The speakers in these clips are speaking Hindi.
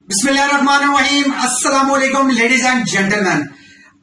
बिस्मिल्लाहिर्रहमानिर्रहीम। अस्सलाम वालेकुम लेडीज एंड जेंटलमैन।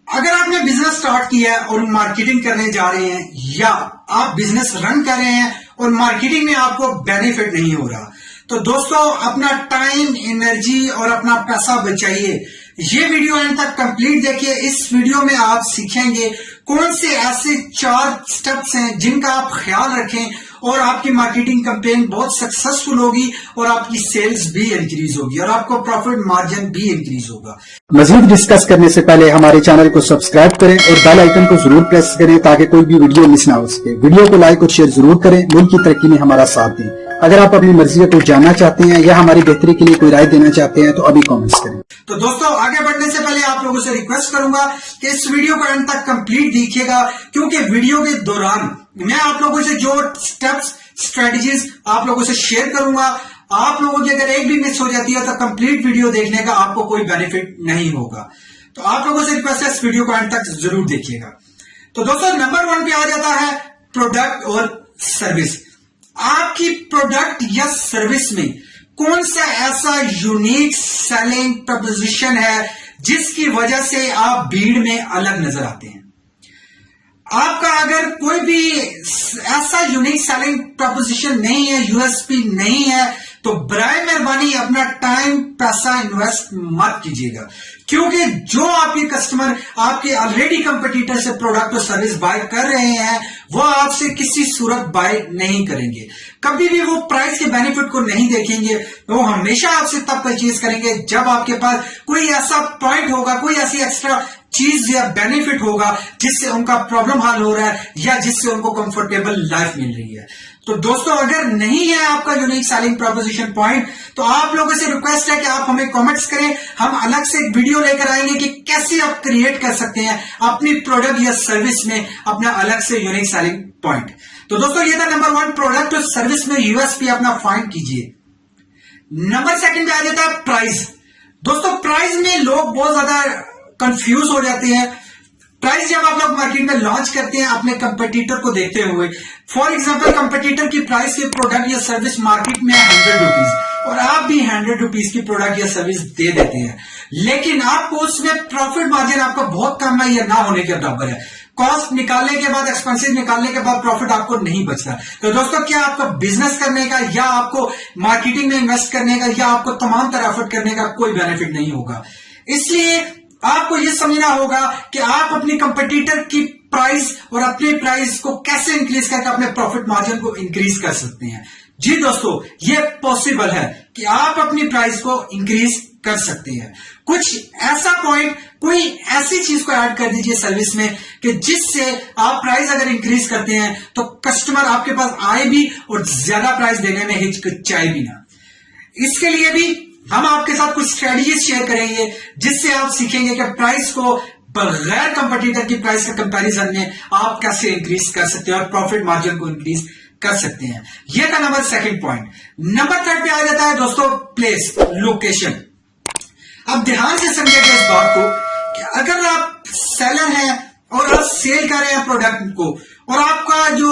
अगर आपने बिजनेस स्टार्ट किया है और मार्केटिंग करने जा रहे हैं या आप बिजनेस रन कर रहे हैं और मार्केटिंग में आपको बेनिफिट नहीं हो रहा, तो दोस्तों अपना टाइम, एनर्जी और अपना पैसा बचाइए। ये वीडियो एंड तक कंप्लीट देखिए। इस वीडियो में आप सीखेंगे कौन से ऐसे 4 स्टेप्स हैं जिनका आप ख्याल रखें और आपकी मार्केटिंग कैंपेन बहुत सक्सेसफुल होगी और आपकी सेल्स भी इंक्रीज होगी और आपको प्रॉफिट मार्जिन भी इंक्रीज होगा। मजीद डिस्कस करने से पहले हमारे चैनल को सब्सक्राइब करें और बेल आइकन को जरूर प्रेस करें ताकि कोई भी वीडियो मिस ना हो सके। वीडियो को लाइक और शेयर जरूर करें। मुल्क की तरक्की में हमारा साथ दें। अगर आप अपनी मर्जी को जानना चाहते हैं या हमारी बेहतरी के लिए कोई राय देना चाहते हैं तो अभी कमेंट्स करें। तो दोस्तों आगे बढ़ने से पहले आप लोगों से रिक्वेस्ट करूंगा कि इस वीडियो को एंड तक कंप्लीट देखिएगा, क्योंकि वीडियो के दौरान मैं आप लोगों से जो स्टेप्स, स्ट्रेटजीज आप लोगों से शेयर करूंगा, आप लोगों की अगर एक भी मिस हो जाती है तो कंप्लीट वीडियो देखने का आपको कोई बेनिफिट नहीं होगा। तो आप लोगों से रिक्वेस्ट है इस वीडियो को एंड तक जरूर देखिएगा। तो दोस्तों नंबर 1 पे आ जाता है प्रोडक्ट और सर्विस। आपकी प्रोडक्ट या सर्विस में कौन सा ऐसा यूनिक सेलिंग प्रपोजिशन है जिसकी वजह से आप भीड़ में अलग नजर आते हैं। आपका अगर कोई भी ऐसा यूनिक सेलिंग प्रपोजिशन नहीं है, यूएसपी नहीं है, तो बराए मेहरबानी अपना टाइम, पैसा इन्वेस्ट मत कीजिएगा, क्योंकि जो आपके कस्टमर आपके ऑलरेडी कंपटीटर से प्रोडक्ट और सर्विस बाय कर रहे हैं वो आपसे किसी सूरत बाय नहीं करेंगे। कभी भी वो प्राइस के बेनिफिट को नहीं देखेंगे। वो हमेशा आपसे तब परचेज करेंगे जब आपके पास कोई ऐसा पॉइंट होगा, कोई ऐसी एक्स्ट्रा चीज या बेनिफिट होगा जिससे उनका प्रॉब्लम हल हो रहा है या जिससे उनको कंफर्टेबल लाइफ मिल रही है। तो दोस्तों अगर नहीं है आपका यूनिक सेलिंग प्रोपोजिशन पॉइंट, तो आप लोगों से रिक्वेस्ट है कि आप हमें कमेंट्स करें। हम अलग से एक वीडियो लेकर आएंगे कि कैसे आप क्रिएट कर सकते हैं अपनी प्रोडक्ट या सर्विस में अपना अलग से यूनिक सेलिंग पॉइंट। तो दोस्तों ये था नंबर 1, प्रोडक्ट और सर्विस में यूएसपी अपना फाइंड कीजिए। नंबर 2 पे आ जाता है प्राइस। दोस्तों प्राइस में लोग बहुत ज्यादा कंफ्यूज हो जाते हैं। प्राइस जब आप लोग मार्केट में लॉन्च करते हैं अपने कंपटीटर को देखते हुए, फॉर एग्जांपल कंपटीटर की प्राइस की प्रोडक्ट या सर्विस मार्केट में 100 रुपीज और आप भी 100 रुपीज की प्रोडक्ट या सर्विस दे देते हैं, लेकिन आपको उसमें प्रॉफिट मार्जिन आपका बहुत कम है या ना होने के बराबर है। कॉस्ट निकालने के बाद, एक्सपेंसिव निकालने के बाद प्रॉफिट आपको नहीं बचता। तो दोस्तों क्या आपका बिजनेस करने का या आपको मार्केटिंग में इन्वेस्ट करने का या आपको तमाम तरह एफर्ट करने का कोई बेनिफिट नहीं होगा। इसलिए आपको यह समझना होगा कि आप अपनी कंपटीटर की प्राइस और अपने प्राइस को कैसे इंक्रीज करके अपने प्रॉफिट मार्जिन को इंक्रीज कर सकते हैं। जी दोस्तों ये पॉसिबल है कि आप अपनी प्राइस को इंक्रीज कर सकते हैं। कुछ ऐसा पॉइंट, कोई ऐसी चीज को ऐड कर दीजिए सर्विस में कि जिससे आप प्राइस अगर इंक्रीज करते हैं तो कस्टमर आपके पास आए भी और ज्यादा प्राइस देने में हिचकिचाए भी ना। इसके लिए भी हम आपके साथ कुछ स्ट्रेटजीज शेयर करेंगे जिससे आप सीखेंगे कि प्राइस को बगैर कंपटीटर की प्राइस के कंपैरिजन में आप कैसे इंक्रीज कर सकते हैं और प्रॉफिट मार्जिन को इंक्रीज कर सकते हैं। यह था नंबर 2 पॉइंट। नंबर 3 पे आ जाता है दोस्तों प्लेस, लोकेशन। अब ध्यान से समझिएगा इस बात को कि अगर आप सेलर हैं और आप सेल कर रहे हैं प्रोडक्ट को और आपका जो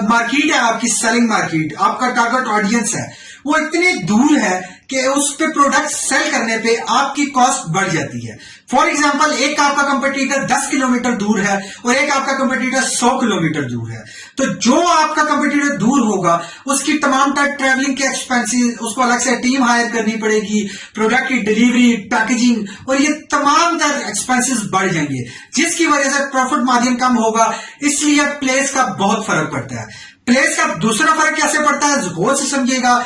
मार्केट है, आपकी सेलिंग मार्केट, आपका टारगेट ऑडियंस है, वो इतनी दूर है कि उस पे प्रोडक्ट सेल करने पे आपकी कॉस्ट बढ़ जाती है। फॉर एग्जांपल एक आपका कंपटीटर 10 किलोमीटर दूर है और एक आपका कंपटीटर 100 किलोमीटर दूर है, तो जो आपका कंपटीटर दूर होगा उसकी तमाम ट्रैवलिंग के एक्सपेंसेस, उसको अलग से टीम हायर करनी पड़ेगी, प्रोडक्ट की डिलीवरी, पैकेजिंग और ये तमाम एक्सपेंसेस बढ़ जाएंगे, जिसकी वजह से प्रॉफिट मार्जिन कम होगा। इसलिए प्लेस का बहुत फर्क पड़ता है। प्लेस का दूसरा फर्क कैसे पड़ता है गौर से समझिएगा।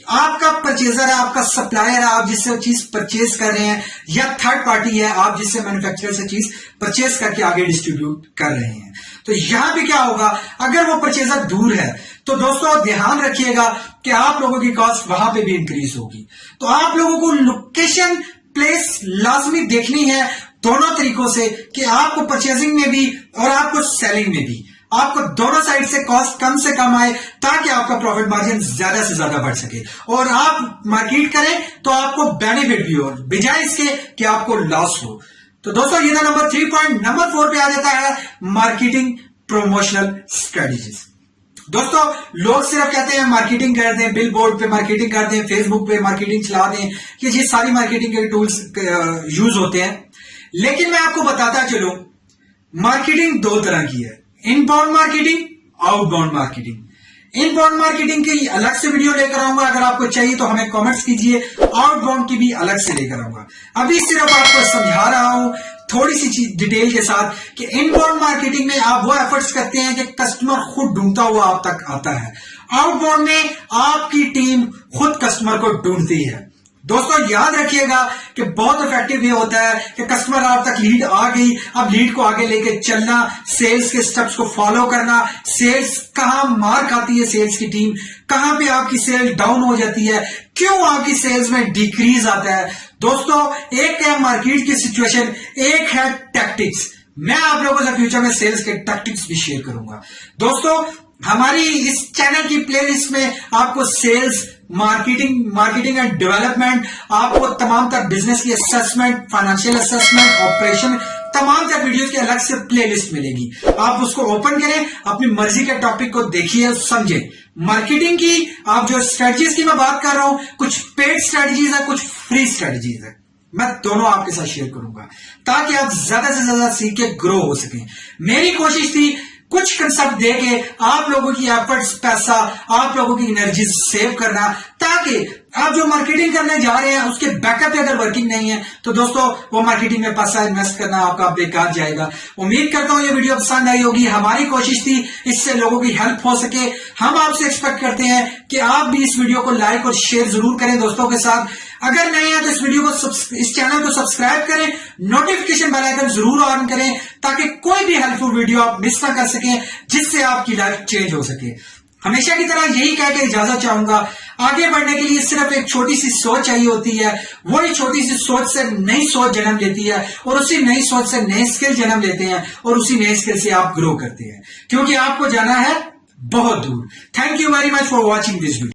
आपका परचेजर है, आपका सप्लायर है, आप जिससे चीज परचेज कर रहे हैं, या थर्ड पार्टी है, आप जिससे मैन्युफैक्चरर से चीज परचेज करके आगे डिस्ट्रीब्यूट कर रहे हैं। तो यहां भी क्या होगा, अगर वो परचेजर दूर है तो दोस्तों ध्यान रखिएगा कि आप लोगों की कॉस्ट वहां पे भी इंक्रीज होगी। तो आप लोगों को लोकेशन, प्लेस लाजमी देखनी है दोनों तरीकों से कि आपको परचेजिंग में भी और आपको सेलिंग में भी आपको दोनों साइड से कॉस्ट कम से कम आए ताकि आपका प्रॉफिट मार्जिन ज्यादा से ज्यादा बढ़ सके और आप मार्केट करें तो आपको बेनिफिट भी हो बजाय इसके कि आपको लॉस हो। तो दोस्तों ये था नंबर 3 पॉइंट। नंबर 4 पे आ जाता है मार्केटिंग प्रमोशनल स्ट्रेटजीज। दोस्तों लोग सिर्फ कहते हैं मार्केटिंग कर दें, बिल बोर्ड पे मार्केटिंग कर दें, फेसबुक पे मार्केटिंग चला दें, कि ये सारी मार्केटिंग के टूल्स यूज होते हैं। लेकिन मैं आपको बताता चलूं, मार्केटिंग दो तरह की है, inbound marketing, outbound marketing. Inbound marketing की अलग से वीडियो लेकर आऊंगा, अगर आपको चाहिए तो हमें कमेंट्स कीजिए, आउटबाउंड की भी अलग से लेकर आऊंगा। अभी सिर्फ आपको समझा रहा हूं थोड़ी सी चीज डिटेल के साथ कि इनबाउंड मार्केटिंग में आप वो एफर्ट्स करते हैं कि कस्टमर खुद ढूंढता हुआ आप तक आता है। आउटबाउंड में आपकी टीम खुद कस्टमर को ढूंढती है। दोस्तों याद रखिएगा कि बहुत इफेक्टिव ये होता है कि कस्टमर आप तक लीड आ गई, अब लीड को आगे लेके चलना, सेल्स के स्टेप्स को फॉलो करना, सेल्स कहां मार खाती है सेल्स की टीम, कहां पे आपकी सेल डाउन हो जाती है, क्यों आपकी सेल्स में डिक्रीज आता है। दोस्तों एक है मार्केट की सिचुएशन, एक है टैक्टिक्स। मैं आप लोगों से फ्यूचर में सेल्स के टैक्टिक्स भी शेयर करूंगा। दोस्तों हमारी इस चैनल की प्लेलिस्ट में आपको सेल्स, मार्केटिंग एंड डेवलपमेंट, आपको तमाम तरह बिजनेस की असेसमेंट, फाइनेंशियल असेसमेंट, ऑपरेशन, तमाम तरह वीडियोस की अलग से प्लेलिस्ट मिलेगी। आप उसको ओपन करें, अपनी मर्जी के टॉपिक को देखिए, समझे। मार्केटिंग की आप जो स्ट्रेटजीज की मैं बात कर रहा हूं, कुछ पेड स्ट्रेटजीज है, कुछ फ्री स्ट्रेटजीज है, मैं दोनों आपके साथ शेयर करूंगा ताकि आप ज्यादा से ज्यादा सीख के ग्रो हो सकें। मेरी कोशिश थी कुछ कंसेप्ट देके आप लोगों की एफर्ट्स, पैसा, आप लोगों की एनर्जी सेव करना, ताकि आप जो मार्केटिंग करने जा रहे हैं उसके बैकअप अगर वर्किंग नहीं है तो दोस्तों वो मार्केटिंग में पैसा इन्वेस्ट करना आपका बेकार जाएगा। उम्मीद करता हूं ये वीडियो पसंद आई होगी। हमारी कोशिश थी इससे लोगों की हेल्प हो सके। हम आपसे एक्सपेक्ट करते हैं कि आप भी इस वीडियो को लाइक और शेयर जरूर करें दोस्तों के साथ। अगर नहीं है तो इस वीडियो को, इस चैनल को सब्सक्राइब करें, नोटिफिकेशन बेल आइकन जरूर ऑन करें ताकि कोई भी हेल्पफुल वीडियो आप मिस ना कर सकें, जिससे आपकी लाइफ चेंज हो सके। हमेशा की तरह यही कह के इजाजत चाहूंगा। आगे बढ़ने के लिए सिर्फ एक छोटी सी सोच चाहिए होती है, वही छोटी सी सोच से नई सोच जन्म लेती है और उसी नई सोच से नए स्किल जन्म लेते हैं और उसी नए स्किल से आप ग्रो करते हैं, क्योंकि आपको जाना है बहुत दूर। Thank you very much for watching this video.